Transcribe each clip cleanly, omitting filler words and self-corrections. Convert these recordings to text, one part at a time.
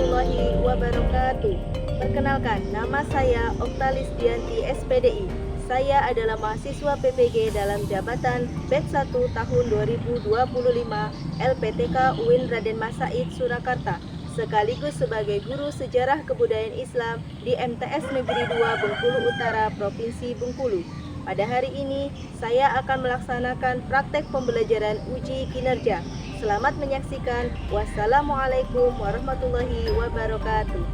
warahmatullahi wabarakatuh. Perkenalkan, nama saya Oktalis Dianti SPDI. Saya adalah mahasiswa PPG dalam jabatan Batch 1 tahun 2025 LPTK UIN Raden Mas Said Surakarta, sekaligus sebagai guru sejarah kebudayaan Islam di MTS Negeri 2 Bengkulu Utara, Provinsi Bengkulu. Pada hari ini, saya akan melaksanakan praktek pembelajaran uji kinerja. Selamat menyaksikan. Wassalamualaikum warahmatullahi wabarakatuh.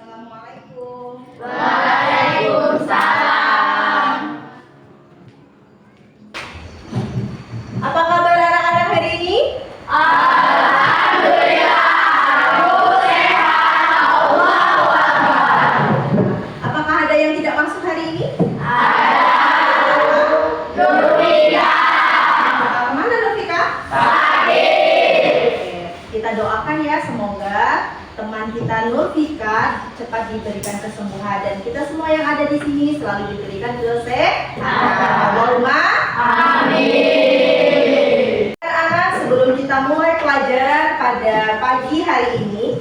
Assalamualaikum. Waalaikumsalam. Apa kabar anak-anak hari ini? Alhamdulillah, aku sehat. Allahu Akbar. Apakah ada yang tidak masuk hari ini? Nurfika. Kemana Nurfika? Sakit. Kita doakan ya, semoga teman kita Nurfika cepat diberikan kesembuhan dan kita semua yang ada di sini selalu diberikan kesehatan. Allahumma Amin. anak-anak, sebelum kita mulai pelajaran pada pagi hari ini,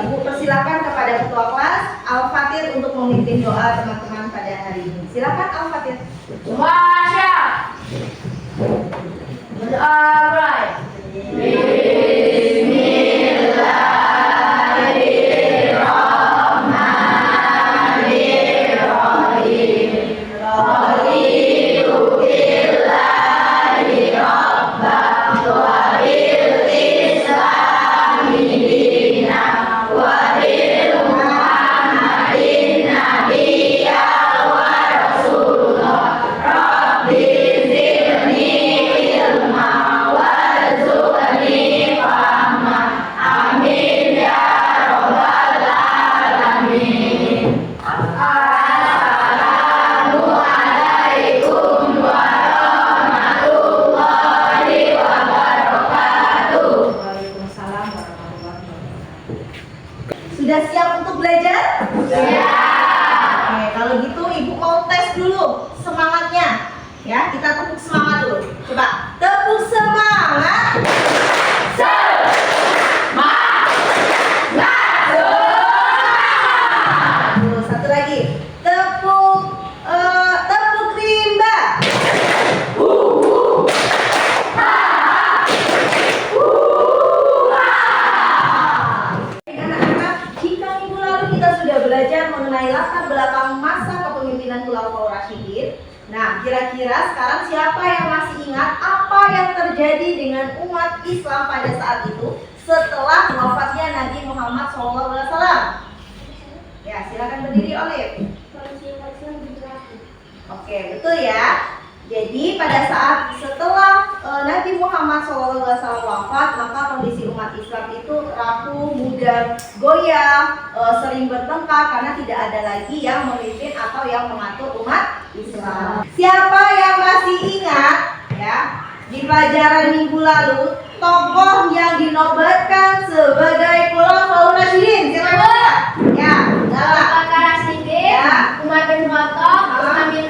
Ibu persilakan kepada ketua kelas Al-Fatir untuk memimpin doa teman-teman pada hari ini. Silakan Al-Fatir. Masya. Berdoa. Waalaikumsalam warahmatullahi wabarakatuh. Sudah siap untuk belajar? Oke, kalau gitu Ibu mau tes dulu semangatnya. Ya, kita tepuk semangat dulu. Coba, tepuk semangat. Tuh, satu lagi. Tepuk rimba. Anak-anak, jika minggu lalu kita sudah belajar mengenai latar belakang masa kepemimpinan Khulafaur Rasyidin. Nah, kira-kira sekarang siapa yang masih ingat apa yang terjadi dengan umat Islam pada saat itu setelah wafatnya Nabi Muhammad SAW? Ya, silakan berdiri Olive. Oke, betul ya. Jadi pada saat setelah Nabi Muhammad SAW wafat, maka kondisi umat Islam itu rapuh, mudah, goyah, sering bertengkar karena tidak ada lagi yang memimpin atau yang mengatur umat Islam. Siapa yang masih ingat ya di pelajaran minggu lalu tokoh yang dinobatkan sebagai Khulafaur Rasyidin? Siapa? Ya, Lala. Rasyidin, Ya. Umar bin Khattab, Usman bin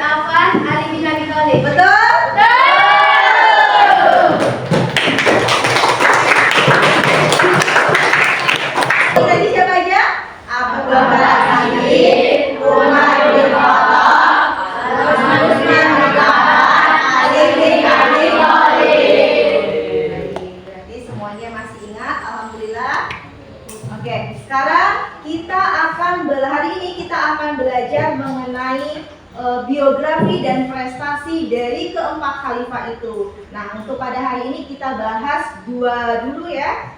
biografi dan prestasi dari keempat khalifah itu. Nah, untuk pada hari ini kita bahas dua dulu ya,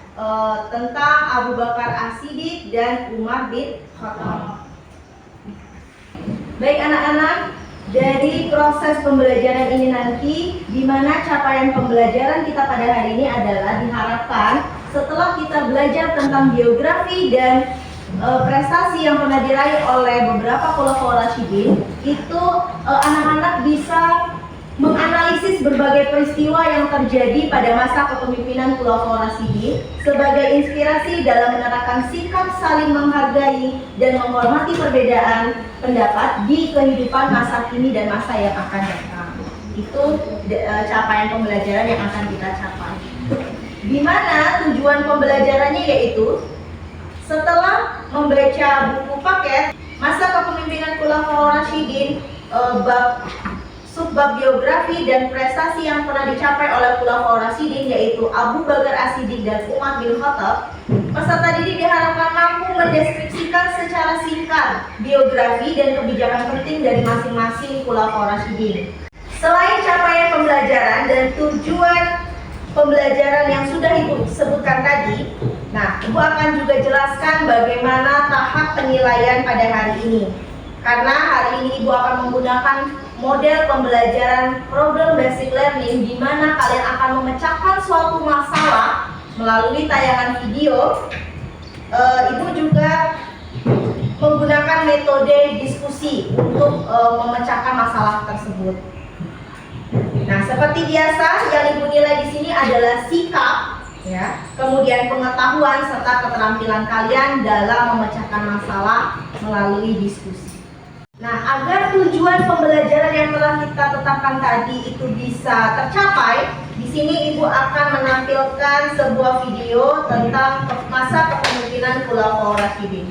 tentang Abu Bakar As-Siddiq dan Umar bin Khattab. Baik anak-anak, dari proses pembelajaran ini nanti, di mana capaian pembelajaran kita pada hari ini adalah diharapkan setelah kita belajar tentang biografi dan prestasi yang pernah diraih oleh beberapa khulafaur rasyidin, itu anak-anak bisa menganalisis berbagai peristiwa yang terjadi pada masa kepemimpinan khulafaur rasyidin sebagai inspirasi dalam menerapkan sikap saling menghargai dan menghormati perbedaan pendapat di kehidupan masa kini dan masa yang akan datang. Itu capaian pembelajaran yang akan kita capai. Di mana tujuan pembelajarannya yaitu setelah membaca buku paket masa kepemimpinan khulafaur rasyidin, subbab biografi dan prestasi yang pernah dicapai oleh khulafaur rasyidin yaitu Abu Bakar As-Siddiq dan Umar bin Khattab, peserta didik diharapkan mampu mendeskripsikan secara singkat biografi dan kebijakan penting dari masing-masing khulafaur rasyidin. Selain capaian pembelajaran dan tujuan pembelajaran yang sudah Ibu sebutkan tadi, nah, Ibu akan juga jelaskan bagaimana tahap penilaian pada hari ini. Karena hari ini Ibu akan menggunakan model pembelajaran problem basic learning, di mana kalian akan memecahkan suatu masalah melalui tayangan video. Ibu juga menggunakan metode diskusi untuk memecahkan masalah tersebut. Nah, seperti biasa, yang Ibu nilai di sini adalah sikap, ya, kemudian pengetahuan serta keterampilan kalian dalam memecahkan masalah melalui diskusi. Nah, agar tujuan pembelajaran yang telah kita tetapkan tadi itu bisa tercapai, di sini Ibu akan menampilkan sebuah video tentang masa kepemimpinan khulafaur rasyidin.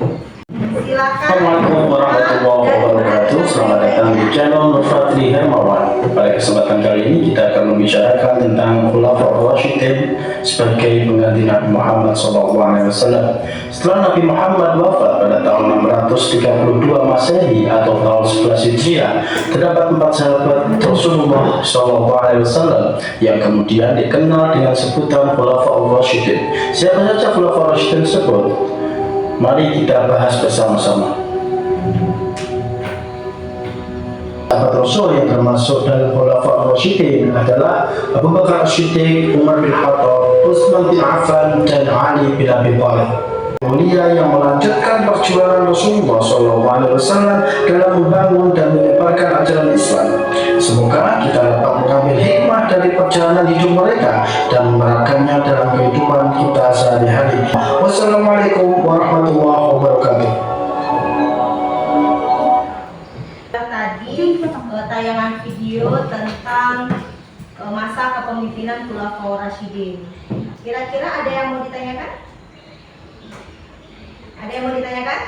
Silakan. Assalamualaikum warahmatullahi wabarakatuh. Selamat datang di channel Nur Fadli Hermawan. Pada kesempatan kali ini kita akan membicarakan tentang khulafaur rasyidin sebagai pengganti Nabi Muhammad SAW. Setelah Nabi Muhammad wafat pada tahun 632 Masehi atau tahun 11 Hijriah, terdapat 4 sahabat Rasulullah SAW yang kemudian dikenal dengan sebutan khulafaur rasyidin. Siapa saja khulafaur rasyidin tersebut? Mari kita bahas bersama-sama. Sahabat Rasul yang termasuk dalam khulafaur rasyidin adalah Abu Bakar As-Siddiq, Umar bin Khattab, Utsman bin Affan, dan Ali bin Abi Thalib. Mulia yang melanjutkan perjuangan Rasulullah SAW dalam membangun dan menyebarkan ajaran Islam. Semoga kita dapat mengambil hikmah dari perjalanan hidup mereka dan menerapkannya dalam kehidupan kita sehari-hari. Wassalamualaikum warahmatullahi wabarakatuh. Tadi tayangan video tentang masa kepemimpinan khulafaur rasyidin. Kira-kira ada yang mau ditanyakan? Ada yang mau ditanyakan?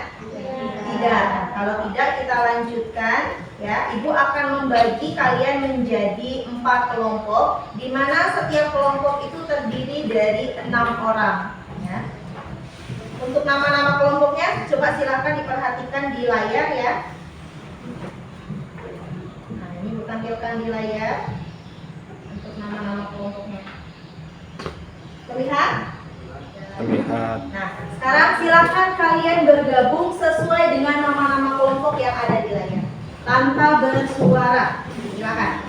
Tidak. Kalau tidak, kita lanjutkan ya. Ibu akan membagi kalian menjadi 4 kelompok, di mana setiap kelompok itu terdiri dari 6 orang ya. Untuk nama-nama kelompoknya coba silakan diperhatikan di layar ya. Nah, ini Ibu tampilkan di layar untuk nama-nama kelompoknya. Terlihat? Terlihat. Nah, sekarang silakan kalian bergabung sesuai dengan nama-nama kelompok yang ada di layar tanpa bersuara. Silakan.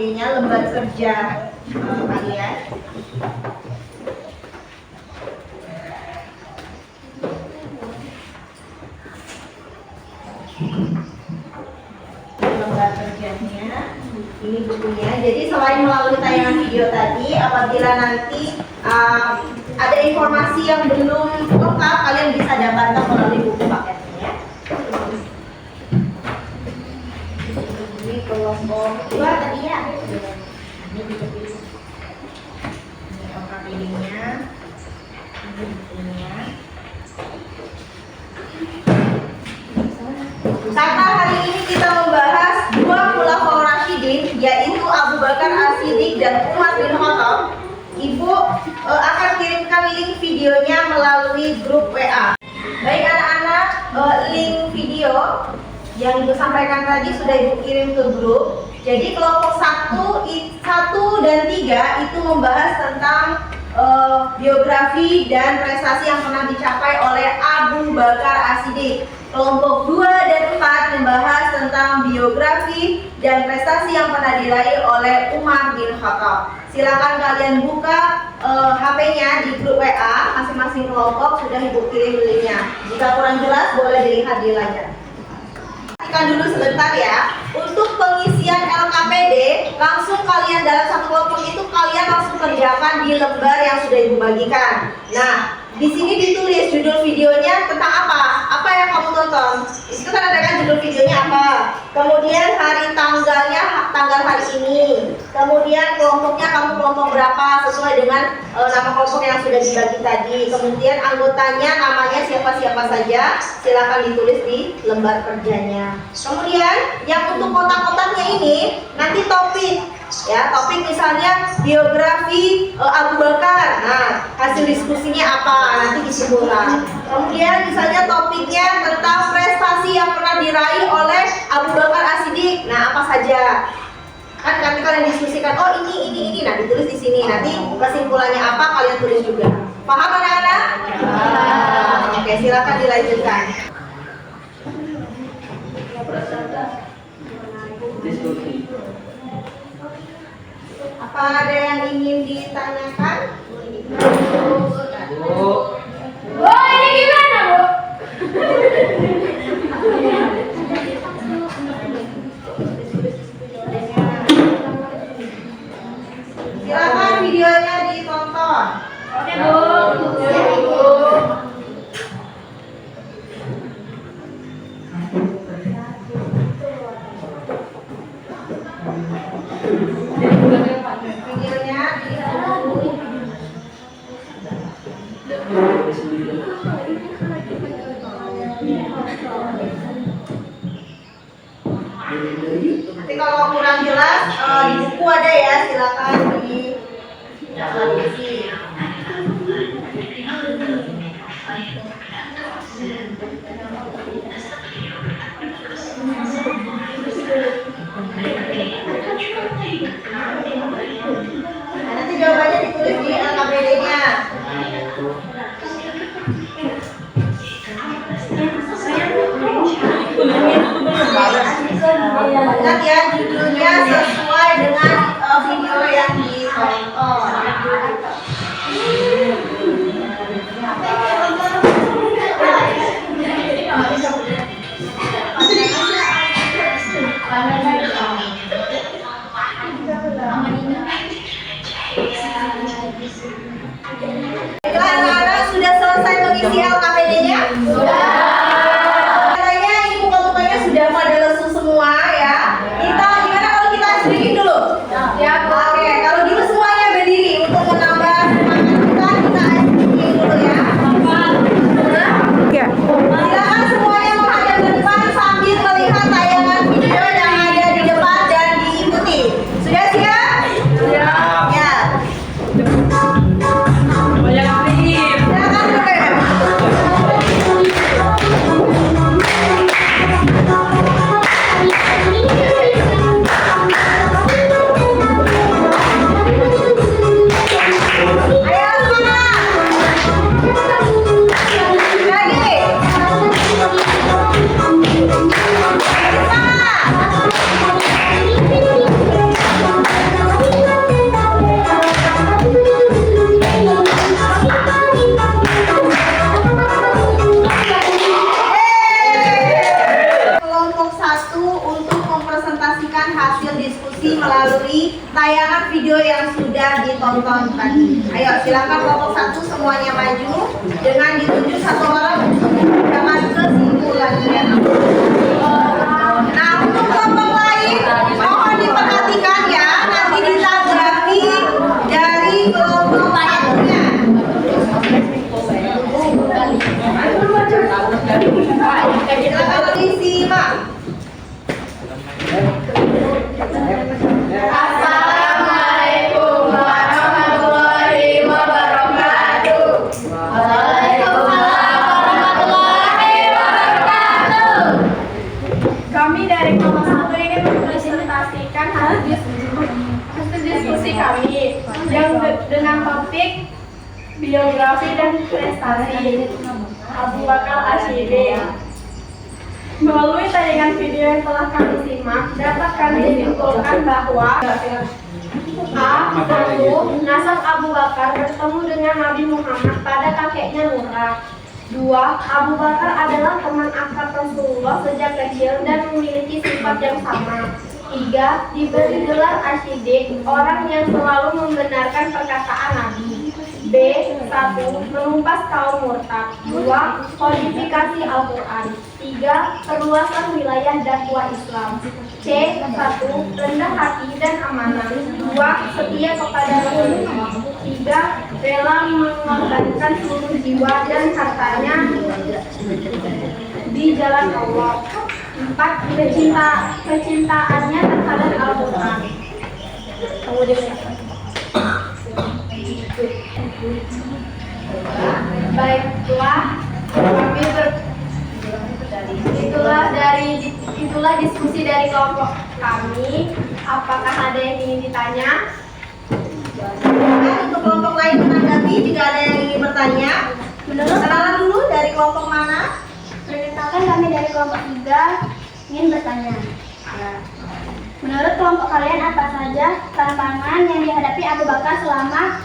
LKPD-nya, lembar kerja kalian. Lembar kerjanya, ini bukunya. Jadi selain melalui tayangan video tadi, apabila nanti ada informasi yang belum lengkap, kalian bisa dapatkan melalui buku paketnya. Ini kelompok kedua tadi ya. Ini LKPD-nya, ini bukunya. Karena hari ini kita membahas dua khulafaur rasyidin, yaitu Abu Bakar As-Siddiq dan Umar bin Khattab, Ibu akan kirimkan link videonya melalui grup WA. Baik anak-anak, link video yang Ibu sampaikan tadi sudah Ibu kirim ke grup. Jadi kelompok 1 dan 3 itu membahas tentang biografi dan prestasi yang pernah dicapai oleh Abu Bakar As-Siddiq. Kelompok 2 dan 4 membahas tentang biografi dan prestasi yang pernah diraih oleh Umar bin Khattab. Silakan kalian buka HP-nya di grup WA, masing-masing kelompok sudah Ibu kirim linknya. Jika kurang jelas boleh dilihat di layar. Perhatikan dulu sebentar ya. Untuk pengisian LKPD, langsung kalian dalam satu kelompok itu kalian langsung kerjakan di lembar yang sudah Ibu bagikan. Nah, di sini ditulis judul videonya tentang apa? Apa yang kamu tonton? Itu kan ada kan judul videonya apa? Kemudian hari tanggalnya, tanggal hari ini. Kemudian kelompoknya kamu kelompok berapa sesuai dengan nama kelompok yang sudah dibagi tadi. Kemudian anggotanya namanya siapa-siapa saja. Silakan ditulis di lembar kerjanya. Kemudian yang untuk kotak-kotaknya ini nanti topik. Ya, topik misalnya biografi Abu Bakar. Nah, hasil diskusinya apa? Nanti disimpulkan. Kemudian misalnya topiknya tentang prestasi yang pernah diraih oleh Abu Bakar As-Siddiq. Nah, apa saja? Kan nanti kalian diskusikan, oh ini. Nah, ditulis di sini. Nanti kesimpulannya apa kalian tulis juga. Paham anak-anak? Oke, silakan dilanjutkan. Apa ada yang ingin ditanyakan? Bu, ini gimana, Bu? Silakan videonya ditonton. Oke, Bu. Ya, Ibu. Videonya ditonton. Nanti kalau kurang jelas di buku ada ya, silakan di Nah, nanti jawabannya ditulis di LKPD-nya. Ingat ya, judulnya sesuai dengan video yang ditonton. Anak-anak sudah selesai mengisi LKPD-nya? Sudah. Katanya ibu-bapaknya sudah pada lesu semua ya. Kita video yang sudah ditonton tadi. Ayo silakan kelompok 1 semuanya maju dengan ditunjuk satu orang untuk menyampaikan kesimpulannya. Nah, untuk kelompok lain mohon diperhatikan ya, nanti ditanggapi dari kelompok satunya. Silakan disimak. Assalamualaikum warahmatullahi wabarakatuh. Waalaikumsalam warahmatullahi wabarakatuh. Kami dari kelompok 1 ingin mempresentasikan hasil diskusi kami yang dengan topik biografi dan prestasi Abu Bakar Asyidin. Melalui tayangan video yang telah kami simak, dapat kami simpulkan bahwa A. Nasab Abu Bakar bertemu dengan Nabi Muhammad pada kakeknya Murrah. 2. Abu Bakar adalah teman akrab Rasulullah sejak kecil dan memiliki sifat yang sama. 3. Diberi gelar Asyidik, orang yang selalu membenarkan perkataan Nabi. B. 1. Menumpas kaum murtad. 2. Kodifikasi Al-Quran. 3. Perluasan wilayah dakwah Islam. C. 1. Rendah hati dan amanah. 2. Setia kepada Rasulullah. 3. Rela mengorbankan seluruh jiwa dan hartanya di jalan Allah. 4. Kecintaannya terhadap Al-Quran. Itulah diskusi dari kelompok kami. Apakah ada yang ingin ditanya? Untuk kelompok lain menanggapi jika ada yang ingin bertanya. Kenalan dulu dari kelompok mana? Perkenalkan, kami dari kelompok 3 ingin bertanya. Menurut kelompok kalian apa saja tantangan yang dihadapi Abu Bakar selama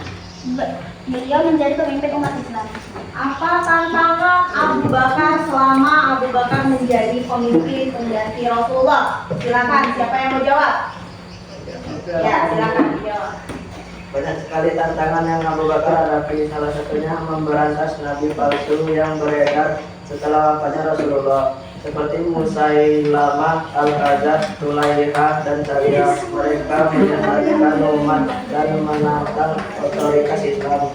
beliau menjadi pemimpin umat Islam? Apa tantangan Abu Bakar selama Abu Bakar menjadi pemimpin pengganti Rasulullah? Silakan, siapa yang mau jawab? Ya, silakan dijawab. Banyak sekali tantangan yang Abu Bakar hadapi, salah satunya memberantas nabi palsu yang beredar setelah wafatnya Rasulullah, seperti Musailamah Al-Kadzdzab, Tulaikha, dan Sariyah. Mereka menyesatkan umat dan menantang otoritas Islam.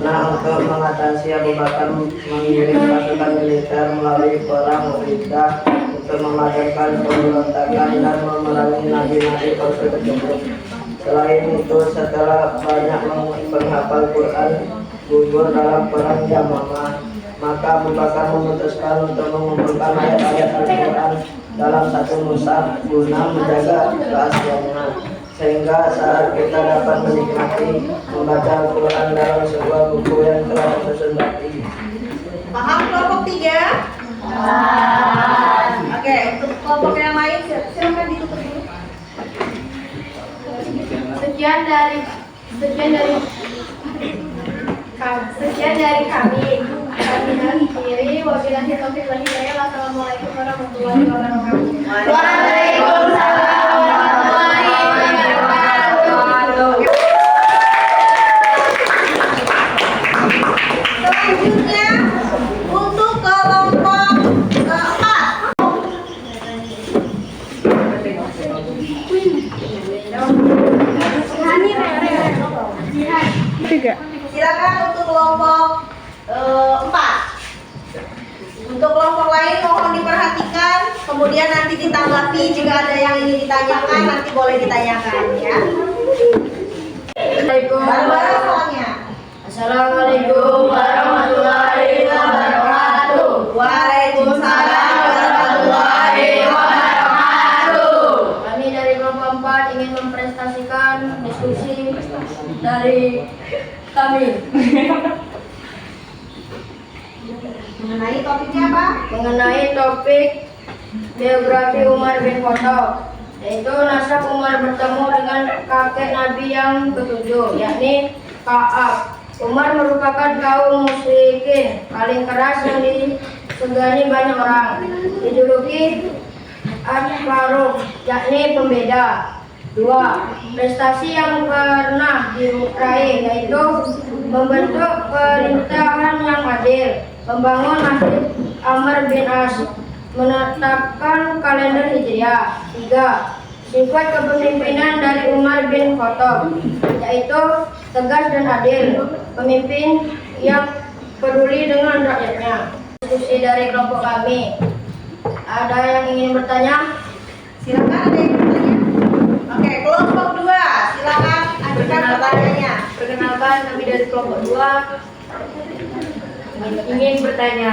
Nah, untuk mengatasi, Abu Bakar mengirim pasukan militer melalui perang Riddah untuk memadamkan pemberontakan dan memerangi nabi-nabi palsu tersebut. Selain itu, setelah banyak menghafal Quran gugur dalam perang Yamamah, maka Abu Bakar memutuskan untuk mengumpulkan ayat-ayat Al-Quran dalam satu mushaf guna menjaga rahasianya, sehingga saat kita dapat menikmati membaca Al-Quran dalam sebuah buku yang telah tersusun rapi. Paham kelompok 3? Oke, untuk kelompok yang lain silakan ditutup dulu. Sekian dari kami. Kami akhiri. Wabillahi taufiq wal hidayah. Wassalamualaikum warahmatullahi wabarakatuh. Waalaikumsalam warahmatullahi wabarakatuh. Selanjutnya untuk kelompok 4. Silakan untuk kelompok 4. Untuk kelompok lain mohon diperhatikan, kemudian nanti ditanggapi jika ada yang ingin ditanyakan, nanti boleh ditanyakan ya. Bareng-bareng semuanya. Assalamualaikum warahmatullahi wabarakatuh. Waalaikumsalam warahmatullahi wabarakatuh. Kami dari kelompok 4 ingin mempresentasikan diskusi dari kami. Mengenai topiknya apa? Mengenai topik biografi Umar bin Khattab, yaitu nasab Umar bertemu dengan kakek Nabi yang ketujuh, yakni Ka'ab. Umar merupakan kaum musyrikin paling keras yang disegani banyak orang. Dijuluki Al-Faruq, yakni pembeda. 2. Prestasi yang pernah diraih yaitu membentuk pemerintahan yang adil, membangun Masjid Amr bin As, menetapkan kalender Hijriah. 3. Sifat kepemimpinan dari Umar bin Khattab yaitu tegas dan adil, pemimpin yang peduli dengan rakyatnya. Diskusi dari kelompok kami. Ada yang ingin bertanya? Silakan, ada yang bertanya? Oke, kelompok 2, silakan ajukan pertanyaannya. Perkenalkan, kami dari kelompok 2 ingin bertanya.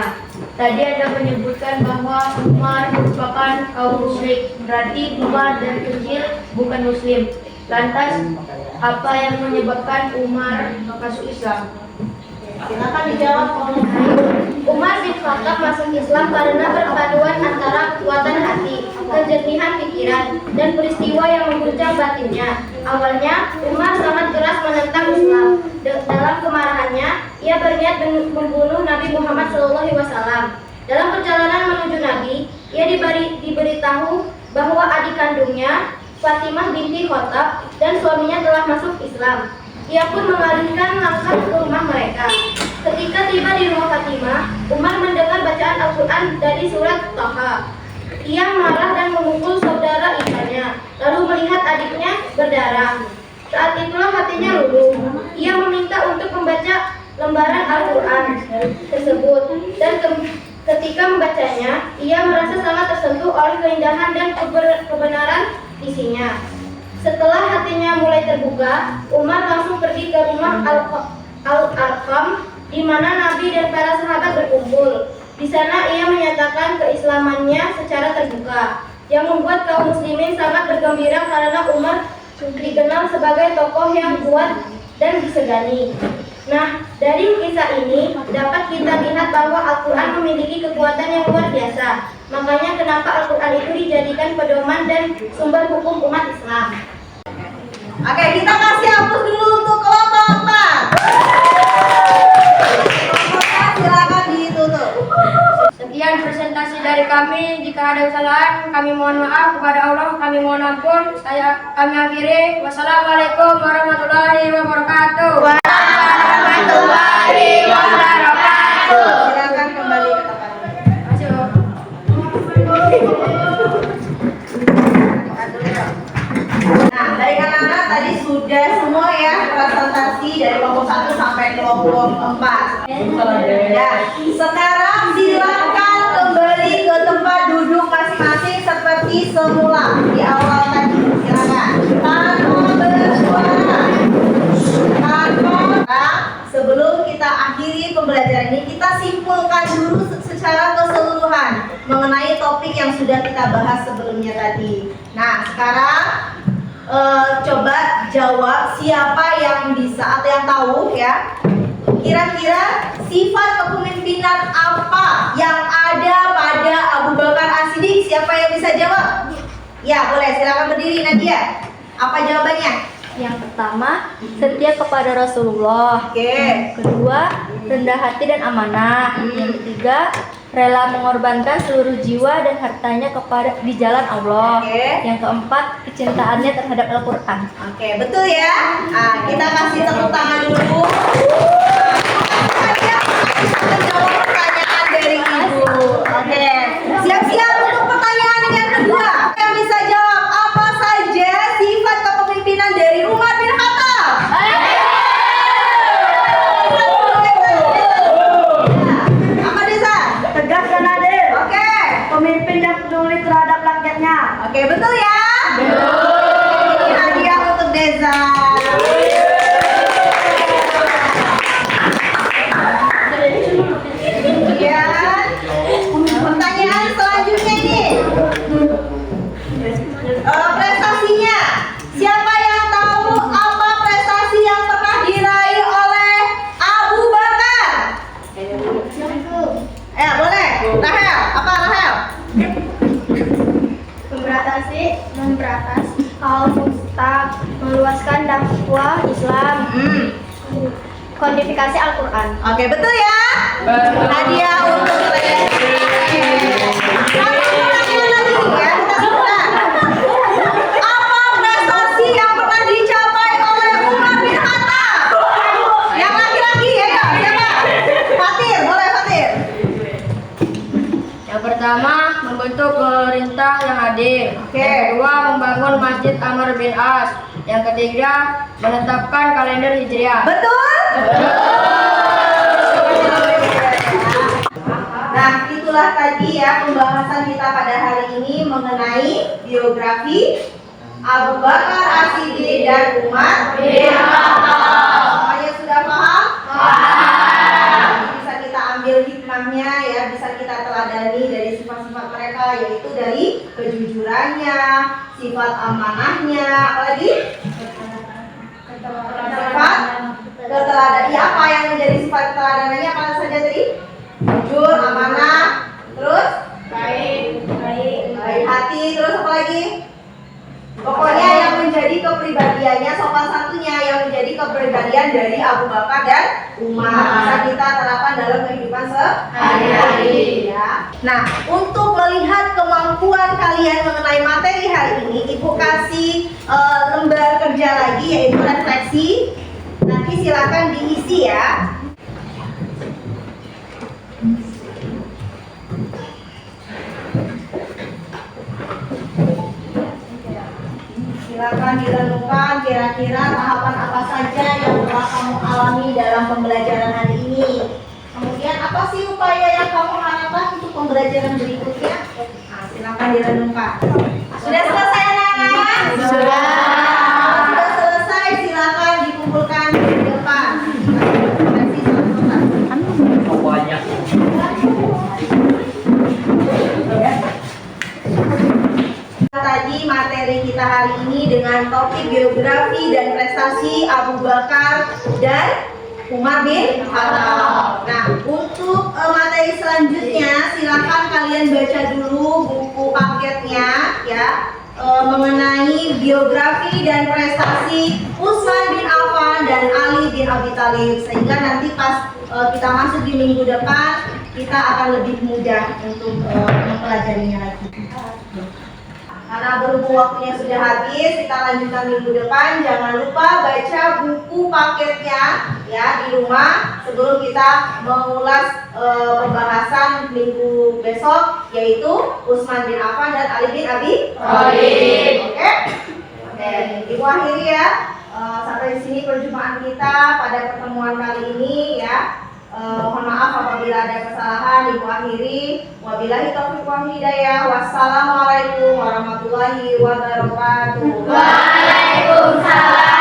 Tadi Anda menyebutkan bahwa Umar merupakan kaum musyrik, berarti Umar dari kecil bukan muslim. Lantas, apa yang menyebabkan Umar masuk Islam? Silakan dijawab oleh Ayu. Umar bin Khattab masuk Islam karena perpaduan antara kekuatan hati, kejernihan pikiran, dan peristiwa yang mengguncang batinnya. Awalnya, Umar sangat keras menentang Islam. Dalam kemarahannya, ia berniat membunuh Nabi Muhammad SAW. Dalam perjalanan menuju Nabi, ia diberitahu bahwa adik kandungnya, Fatimah binti Khattab, dan suaminya telah masuk Islam. Ia pun mengalihkan langkah ke rumah mereka. Ketika tiba di rumah Fatimah, Umar mendengar bacaan Al-Quran dari surat Taha. Ia marah dan memukul saudara iparnya, lalu melihat adiknya berdarah. Saat itulah hatinya luluh. Ia meminta untuk membaca lembaran Al-Quran tersebut, dan ketika membacanya, ia merasa sangat tersentuh oleh keindahan dan kebenaran isinya. Setelah hatinya mulai terbuka, Umar langsung pergi ke rumah Al-Arqam, di mana Nabi dan para sahabat berkumpul. Di sana ia menyatakan keislamannya secara terbuka, yang membuat kaum muslimin sangat bergembira karena Umar dikenal sebagai tokoh yang kuat dan disegani. Nah, dari kisah ini dapat kita lihat bahwa Al-Quran memiliki kekuatan yang luar biasa. Makanya kenapa Al-Quran itu dijadikan pedoman dan sumber hukum umat Islam. Oke, kita kasih hapus dulu untuk kelompok 4. Silakan ditutup. Sekian presentasi dari kami. Jika ada kesalahan, kami mohon maaf. Kepada Allah, kami mohon ampun. Kami akhiri. Wassalamualaikum warahmatullahi wabarakatuh. Warahmatullahi wabarakatuh. Silakan kembali ke tempatnya. Masuk. Nah, baik anak-anak, tadi sudah semua ya presentasi dari kelompok 1 sampai kelompok 4. Ya, sekarang silakan kembali ke tempat duduk masing-masing seperti semula di awal tadi. Silakan. Tanpa bersuara. Sebelum kita akhiri pembelajaran ini, kita simpulkan dulu secara keseluruhan mengenai topik yang sudah kita bahas sebelumnya tadi. Nah, sekarang coba jawab siapa yang bisa atau yang tahu ya. Kira-kira sifat kepemimpinan apa yang ada pada Abu Bakar As-Siddiq? Siapa yang bisa jawab? Ya, boleh, silakan berdiri Nadia. Apa jawabannya? Yang pertama, setia kepada Rasulullah. Oke. Kedua, rendah hati dan amanah. Yang ketiga, rela mengorbankan seluruh jiwa dan hartanya di jalan Allah. Oke. Yang keempat, kecintaannya terhadap Al-Quran. Oke, betul ya. Nah, kita kasih tepuk tangan dulu. Saya akan jawab pertanyaan dari Ibu. Oke, siap-siap untuk pertanyaan yang kedua. Yang bisa jawab apa saja sifat kepemimpinan dari Umar bin Khattab? Apa Desa? Tegas dan adil. Oke. Pemimpin yang peduli terhadap rakyatnya. Oke, betul ya? Ini hadiah untuk Desa. Kemudian pertanyaan selanjutnya ini, prestasinya. Siapa yang tahu apa prestasi yang pernah diraih oleh Abu Bakar? Boleh. Rahel, apa Rahel? Memberantas kaum mustaq, meluaskan dakwah Islam, kodifikasi Al-Quran. Oke, betul ya? Hadiah untuk kalian. Satu pertanyaan lagi ya, kita sudah. Apa prestasi membentuk pemerintah yang adil. Yang kedua, membangun Masjid Amr bin As. Yang ketiga, menetapkan kalender Hijriah. Betul? Nah, itulah tadi ya pembahasan kita pada hari ini mengenai biografi Abu Bakar As-Siddiq dan Umar bin Khattab. Semuanya sudah paham? Paham. Bisa kita ambil hikmahnya ya, bisa kita teladani dari sifat-sifat mereka, yaitu dari kejujurannya, sifat amanahnya, apalagi sifat keteladanan. Ya, apa yang menjadi sifat keteladanannya apa saja tadi? Jujur, amanah, terus baik hati, terus apa lagi? Pokoknya yang menjadi kepribadiannya, sopan satunya yang menjadi kepribadian dari Abu Bakar dan Umar bisa kita terapkan dalam kehidupan sehari-hari ya. Nah, untuk melihat kemampuan kalian mengenai materi hari ini, Ibu kasih lembar kerja lagi yaitu refleksi. Nanti silakan diisi ya. Silakan direnungkan kira-kira tahapan apa saja yang telah kamu alami dalam pembelajaran hari ini. Kemudian apa sih upaya yang kamu harapkan untuk pembelajaran berikutnya? Nah, silakan direnungkan. Sudah selesai anak-anak? Sudah. Sudah selesai, silakan dikumpulkan di depan. Banyak. Tadi materi kita hari ini dengan topik biografi dan prestasi Abu Bakar dan Umar bin Khattab. Nah, untuk materi selanjutnya silakan kalian baca dulu buku paketnya ya, mengenai biografi dan prestasi Utsman bin Affan dan Ali bin Abi Thalib, sehingga nanti pas kita masuk di minggu depan kita akan lebih mudah untuk mempelajarinya lagi. Karena berhubung waktunya sudah habis, kita lanjutkan minggu depan. Jangan lupa baca buku paketnya ya di rumah sebelum kita mengulas pembahasan minggu besok, yaitu Utsman bin Affan dan Ali bin Abi Thalib. Oke? Oke, Ibu akhiri ya. Sampai di sini perjumpaan kita pada pertemuan kali ini ya. Mohon maaf apabila ada kesalahan. Ibu akhiri. Wabillahi taufiq wal hidayah. Wassalamualaikum warahmatullahi wabarakatuh. Waalaikumsalam.